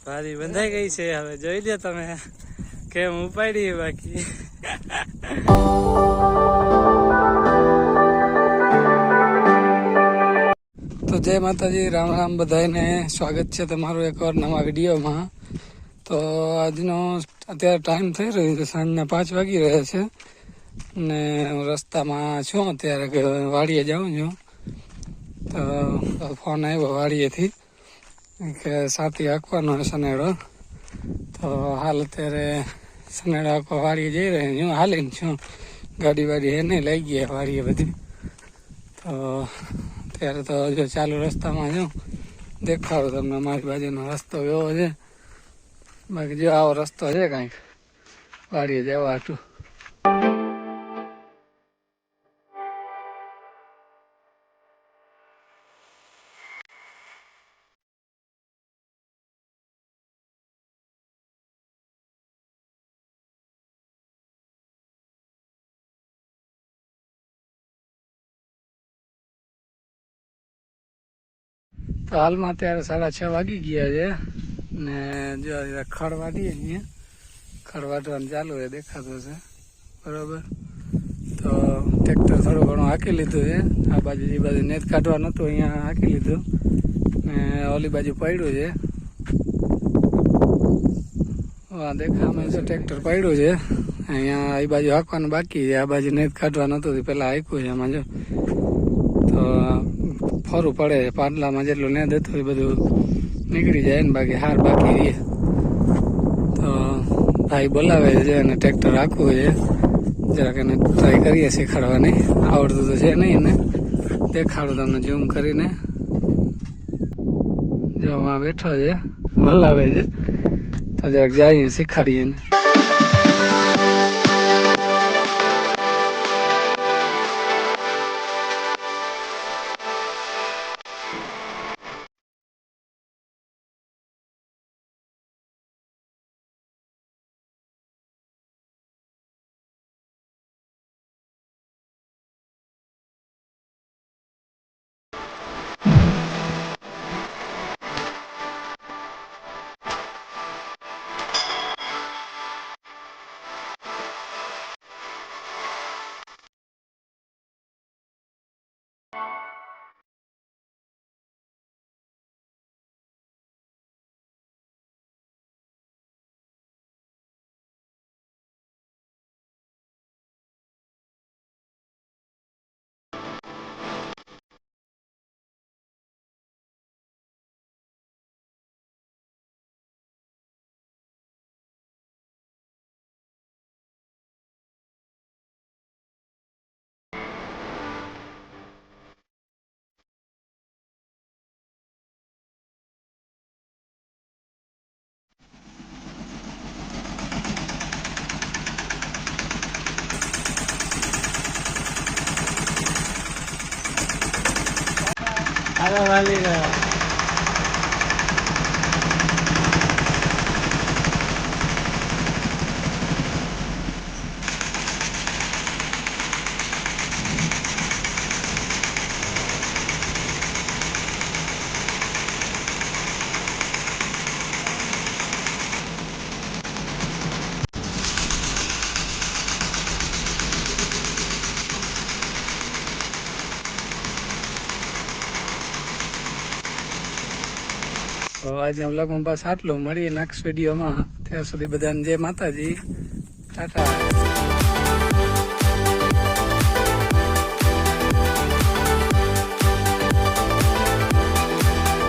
ભારી બંધાઈ ગઈ છે. હવે જોઈ લો તમે કેમ ઉપાડી બાકી. તો જય માતાજી, રામ રામ બધાને. સ્વાગત છે તમારું એકવાર નવા વિડીયોમાં. તો આજનો અત્યારે ટાઈમ થઈ રહ્યો છે, સાંજના 5 વાગી રહ્યા છે ને હું રસ્તામાં છું અત્યારે કે વાડીએ જાઉં છું. તો ફોન આવ્યો વાડીએથી કે સાથી હાંકવાનો સનેડો. તો હાલ અત્યારે સનેડો હાંકવા વાડીએ જઈ રહ્યો છું. હાલીને છું, ગાડી વાડી એને લઈ ગયા વાડીએ બધી. તો અત્યારે તો જો ચાલુ રસ્તામાં છું, દેખાડું તમને મારી બાજુનો રસ્તો એવો છે. બાકી જો આવો રસ્તો છે કાંઈક વાડીએ જવા હાટું. તો હાલમાં અત્યારે 6:30 વાગી ગયા છે ને જો ખડ વાટીએ છીએ, ખડ વાટવાનું ચાલુ છે, દેખાતું છે બરોબર. તો ટ્રેક્ટર થોડું ઘણું હાંકી લીધું છે. આ બાજુ જે બાજુ નેત કાઢવા નહોતું અહીંયા હાંકી લીધું ને ઓલી બાજુ પડ્યું છે. દેખામાં છે ટ્રેક્ટર પડ્યું છે. અહીંયા એ બાજુ હાંકવાનું બાકી છે. આ બાજુ નેત કાઢવા નહોતું પેલા હાંક્યું છે આમાં જો. તો ફરવું પડે, પાટલામાં જેટલું નેદ હતું એ બધું નીકળી જાય ને બાકી હાર બાકી રહે. તો ભાઈ બોલાવે છે અને ટ્રેક્ટર હાંકવું છે. જરાક એને ટ્રાય કરીએ શીખવાડવાની, આવડતું તો છે નહીં ને. દેખાડું તમને ઝૂમ કરીને. જો આમાં બેઠો છે, બોલાવે છે તો જરાક જઈએ શીખાડીએ ને. આવા વાલી રહ્યા. તો આજે વ્લોગમાં બસ આટલું. મળીએ નેક્સ્ટ વિડીયોમાં. ત્યાં સુધી બધાને જય માતાજી, ટાટા.